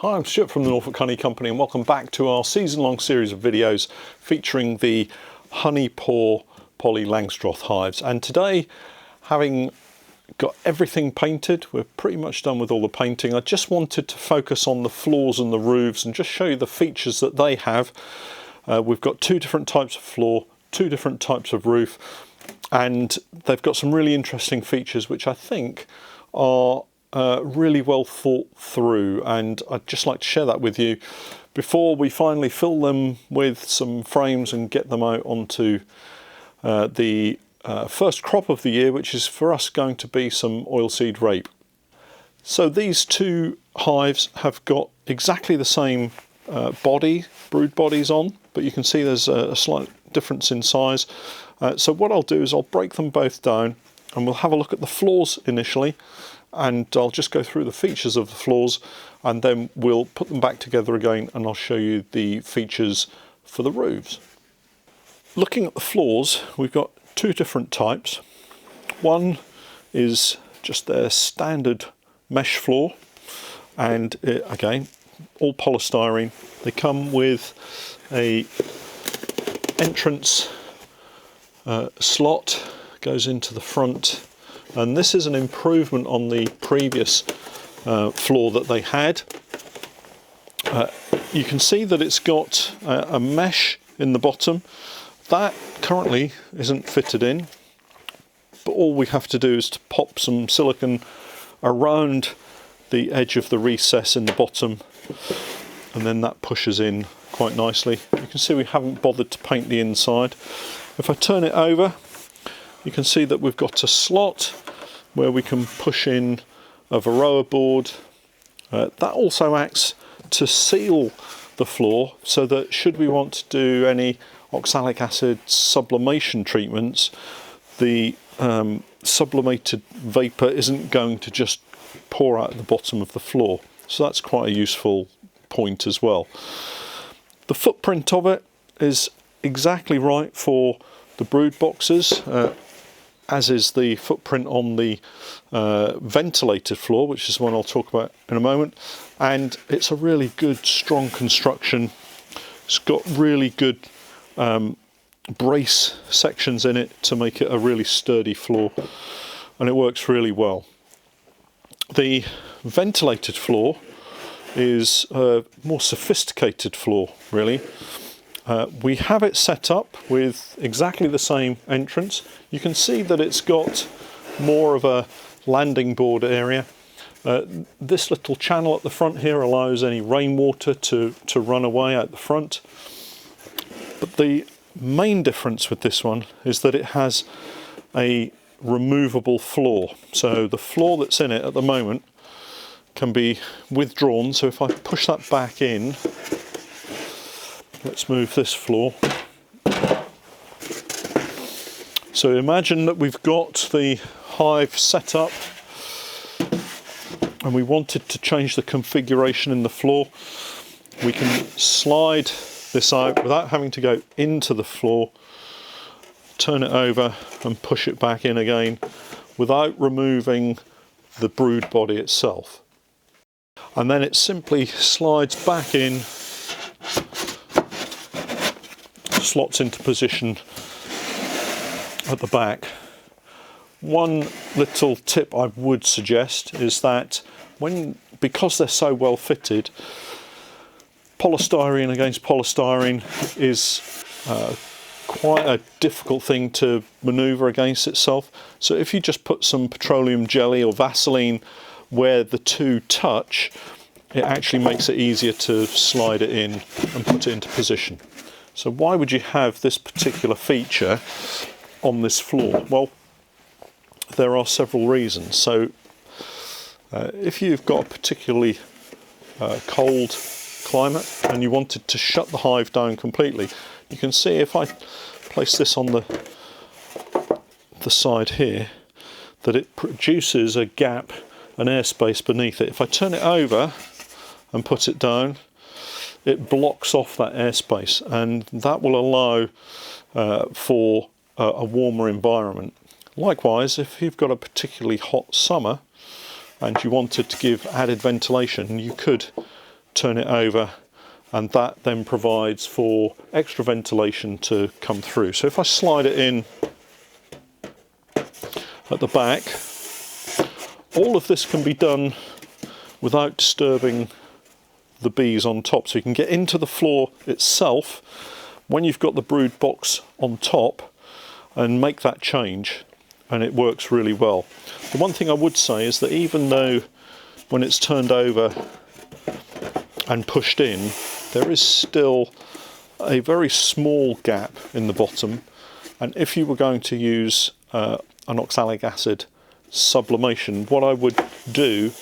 Hi, I'm Stewart from the Norfolk Honey Company and welcome back to our season-long series of videos featuring the Honey Paw Langstroth hives. And today, having got everything painted, we're pretty much done with all the painting. I just wanted to focus on the floors and the roofs and just show you the features that they have. We've got two different types of floor, two different types of roof, and they've got some really interesting features which I think are really well thought through, and I'd just like to share that with you before we finally fill them with some frames and get them out onto the first crop of the year, which is for us going to be some oilseed rape. So these two hives have got exactly the same brood bodies on, but you can see there's a slight difference in size. So what I'll do is I'll break them both down and we'll have a look at the floors initially, and I'll just go through the features of the floors and then we'll put them back together again and I'll show you the features for the roofs. Looking at the floors, we've got two different types. One is just their standard mesh floor, and again, all polystyrene. They come with a entrance slot, goes into the front, and this is an improvement on the previous floor that they had. You can see that it's got a mesh in the bottom. That currently isn't fitted in, but all we have to do is to pop some silicone around the edge of the recess in the bottom, and then that pushes in quite nicely. You can see we haven't bothered to paint the inside. If I turn it over, you can see that we've got a slot where we can push in a Varroa board. That also acts to seal the floor, so that should we want to do any oxalic acid sublimation treatments, the sublimated vapour isn't going to just pour out at the bottom of the floor. So that's quite a useful point as well. The footprint of it is exactly right for the brood boxes, as is the footprint on the ventilated floor, which is one I'll talk about in a moment. And it's a really good, strong construction. It's got really good brace sections in it to make it a really sturdy floor, and it works really well. The ventilated floor is a more sophisticated floor, really. We have it set up with exactly the same entrance. You can see that it's got more of a landing board area. This little channel at the front here allows any rainwater to run away out the front. But the main difference with this one is that it has a removable floor. So the floor that's in it at the moment can be withdrawn. So if I push that back in, let's move this floor. So imagine that we've got the hive set up and we wanted to change the configuration in the floor. We can slide this out without having to go into the floor, turn it over and push it back in again without removing the brood body itself. And then it simply slides back in, slots into position at the back. One little tip I would suggest is that because they're so well fitted, polystyrene against polystyrene is quite a difficult thing to manoeuvre against itself. So if you just put some petroleum jelly or Vaseline where the two touch, it actually makes it easier to slide it in and put it into position. So why would you have this particular feature on this floor? Well, there are several reasons. So if you've got a particularly cold climate and you wanted to shut the hive down completely, you can see if I place this on the side here, that it produces a gap, an airspace beneath it. If I turn it over and put it down, it blocks off that airspace, and that will allow for a warmer environment. Likewise, if you've got a particularly hot summer and you wanted to give added ventilation, you could turn it over, and that then provides for extra ventilation to come through. So if I slide it in at the back, all of this can be done without disturbing the bees on top. So you can get into the floor itself when you've got the brood box on top and make that change, and it works really well. The one thing I would say is that even though when it's turned over and pushed in, there is still a very small gap in the bottom, and if you were going to use an oxalic acid sublimation, what I would do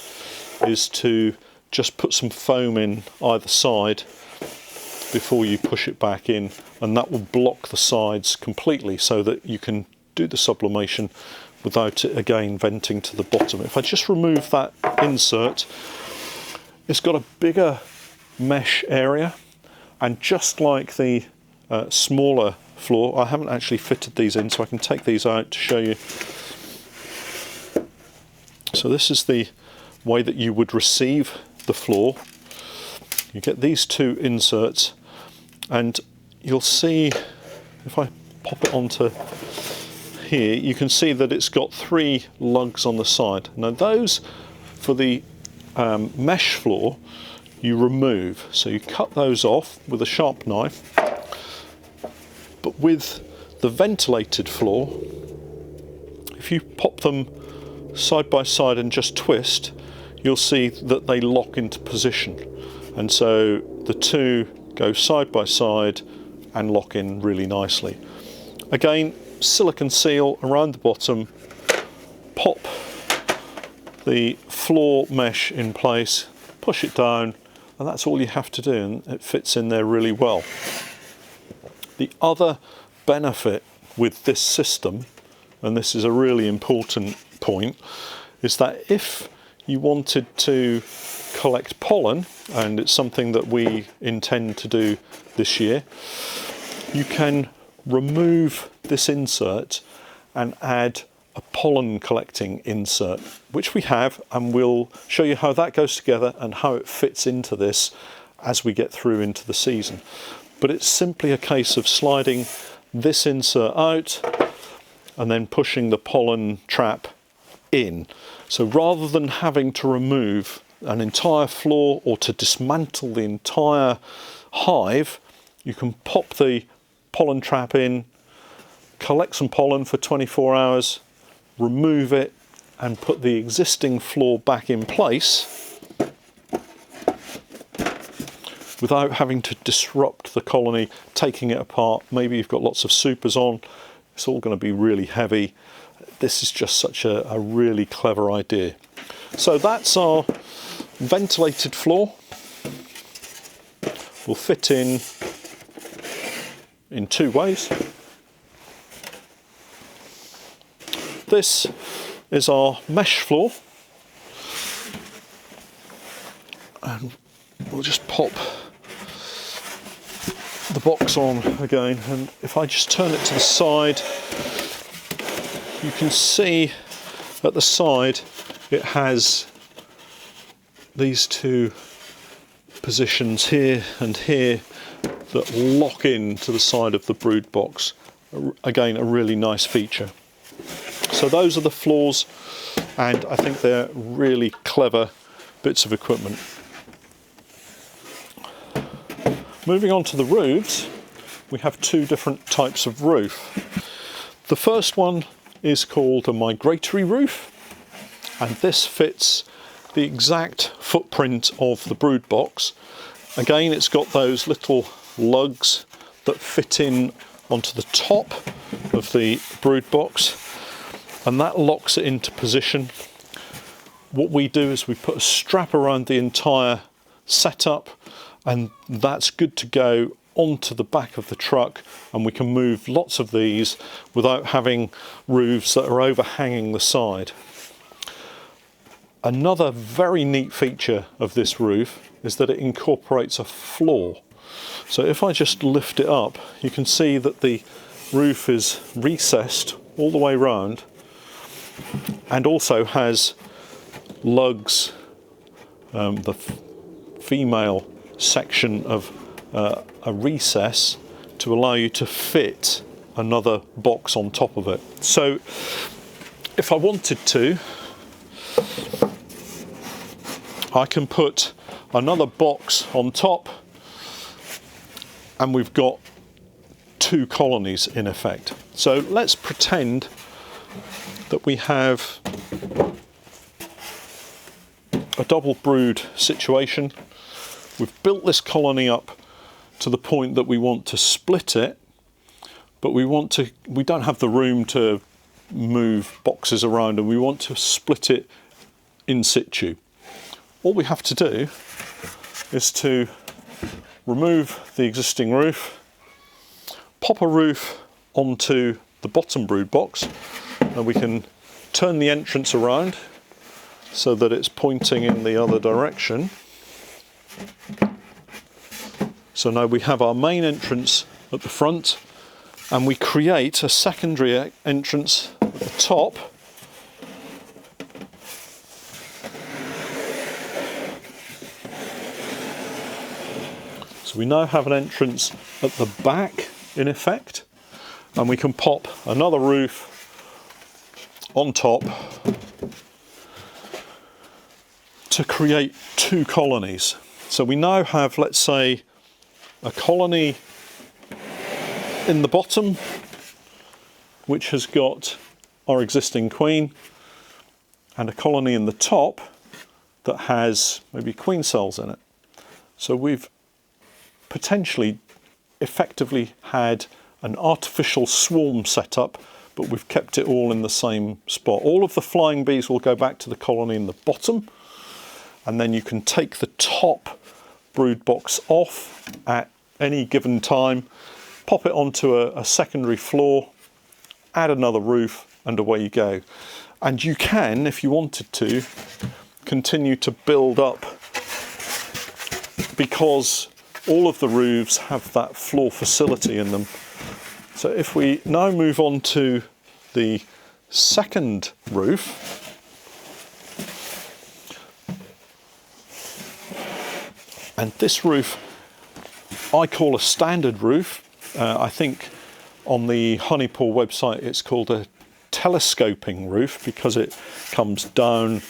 is to just put some foam in either side before you push it back in, and that will block the sides completely so that you can do the sublimation without it again venting to the bottom. If I just remove that insert, it's got a bigger mesh area, and just like the smaller floor, I haven't actually fitted these in, so I can take these out to show you. So this is the way that you would receive the floor. You get these two inserts, and you'll see if I pop it onto here, you can see that it's got 3 lugs on the side. Now those, for the mesh floor, you remove, so you cut those off with a sharp knife. But with the ventilated floor, if you pop them side by side and just twist, you'll see that they lock into position, and so the two go side by side and lock in really nicely. Again, silicone seal around the bottom, pop the floor mesh in place, push it down, and that's all you have to do, and it fits in there really well. The other benefit with this system, and this is a really important point, is that if you wanted to collect pollen, and it's something that we intend to do this year, you can remove this insert and add a pollen collecting insert, which we have, and we'll show you how that goes together and how it fits into this as we get through into the season. But it's simply a case of sliding this insert out and then pushing the pollen trap in. So rather than having to remove an entire floor or to dismantle the entire hive, you can pop the pollen trap in, collect some pollen for 24 hours, remove it, and put the existing floor back in place without having to disrupt the colony, taking it apart. Maybe you've got lots of supers on, it's all going to be really heavy. This is just such a really clever idea. So that's our ventilated floor. Will fit in 2 ways. This is our mesh floor, and we'll just pop the box on again, and if I just turn it to the side, you can see at the side it has these 2 positions here and here that lock in to the side of the brood box. Again, a really nice feature. So those are the floors, and I think they're really clever bits of equipment. Moving on to the roofs, we have 2 different types of roof. The first one is called a migratory roof, and this fits the exact footprint of the brood box. Again, it's got those little lugs that fit in onto the top of the brood box, and that locks it into position. What we do is we put a strap around the entire setup, and that's good to go onto the back of the truck, and we can move lots of these without having roofs that are overhanging the side. Another very neat feature of this roof is that it incorporates a floor. So if I just lift it up, you can see that the roof is recessed all the way round, and also has lugs, the female section of a recess to allow you to fit another box on top of it. So if I wanted to, I can put another box on top and we've got 2 colonies in effect. So let's pretend that we have a double brood situation. We've built this colony up to the point that we want to split it, but we don't have the room to move boxes around, and we want to split it in situ. All we have to do is to remove the existing roof, pop a roof onto the bottom brood box, and we can turn the entrance around so that it's pointing in the other direction. So now we have our main entrance at the front, and we create a secondary entrance at the top. So we now have an entrance at the back in effect, and we can pop another roof on top to create 2 colonies. So we now have, let's say, a colony in the bottom which has got our existing queen, and a colony in the top that has maybe queen cells in it. So we've potentially effectively had an artificial swarm set up, but we've kept it all in the same spot. All of the flying bees will go back to the colony in the bottom, and then you can take the top brood box off at any given time, pop it onto a secondary floor, add another roof, and away you go. And you can, if you wanted to, continue to build up, because all of the roofs have that floor facility in them. So if we now move on to the second roof, and this roof I call a standard roof. I think on the Honey Paw website it's called a telescoping roof because it comes down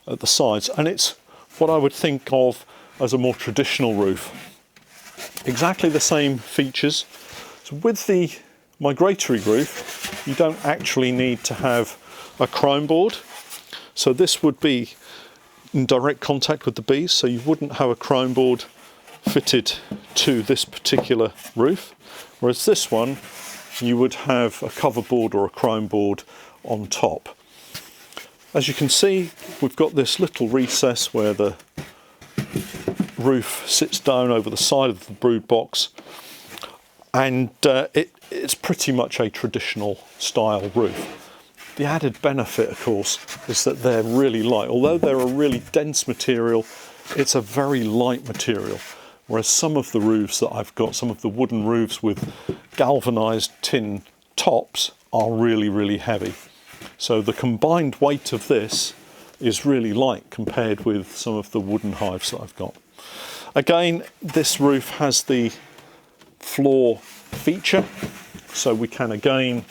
at the sides, and it's what I would think of as a more traditional roof. Exactly the same features. So with the migratory roof, you don't actually need to have a crown board. So this would be in direct contact with the bees, so you wouldn't have a crown board fitted to this particular roof. Whereas this one, you would have a cover board or a crown board on top. As you can see, we've got this little recess where the roof sits down over the side of the brood box, and it's pretty much a traditional style roof. The added benefit, of course, is that they're really light. Although they're a really dense material, it's a very light material. Whereas some of the roofs that I've got, some of the wooden roofs with galvanised tin tops, are really, really heavy. So the combined weight of this is really light compared with some of the wooden hives that I've got. Again, this roof has the floor feature, so we can again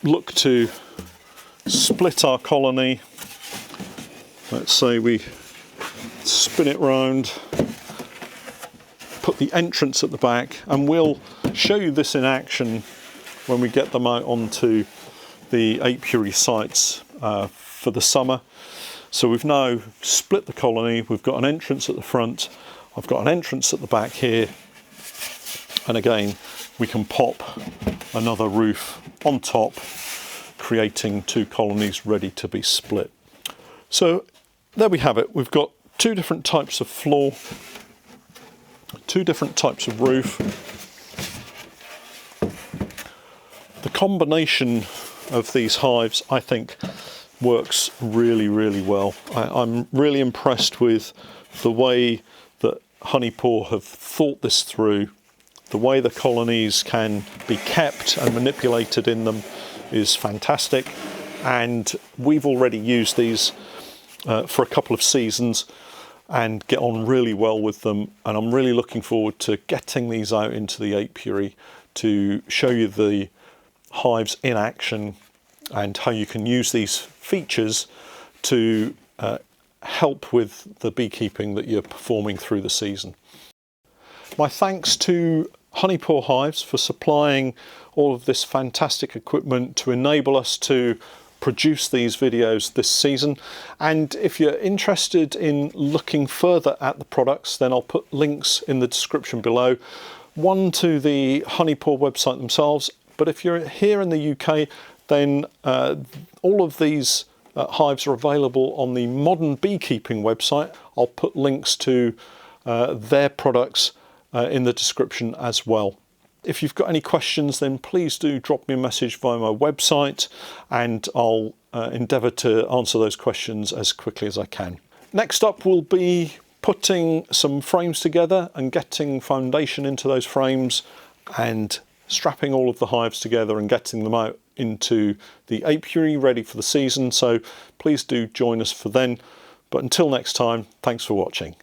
look to split our colony. Let's say we spin it round, put the entrance at the back, and we'll show you this in action when we get them out onto the apiary sites for the summer. So we've now split the colony, we've got an entrance at the front, I've got an entrance at the back here, and again we can pop another roof on top, creating 2 colonies ready to be split. So there we have it. We've got 2 different types of floor, 2 different types of roof. The combination of these hives, I think, works really, really well. I'm really impressed with the way that Honey Paw have thought this through. The way the colonies can be kept and manipulated in them is fantastic, and we've already used these for a couple of seasons, and get on really well with them, and I'm really looking forward to getting these out into the apiary to show you the hives in action and how you can use these features to help with the beekeeping that you're performing through the season. My thanks to Honey Paw Hives for supplying all of this fantastic equipment to enable us to produce these videos this season. And if you're interested in looking further at the products, then I'll put links in the description below. One to the Honey Paw website themselves, but if you're here in the UK, then all of these hives are available on the Modern Beekeeping website. I'll put links to their products in the description as well. If you've got any questions, then please do drop me a message via my website, and I'll endeavour to answer those questions as quickly as I can. Next up, we'll be putting some frames together and getting foundation into those frames and strapping all of the hives together and getting them out into the apiary ready for the season. So please do join us for then. But until next time, thanks for watching.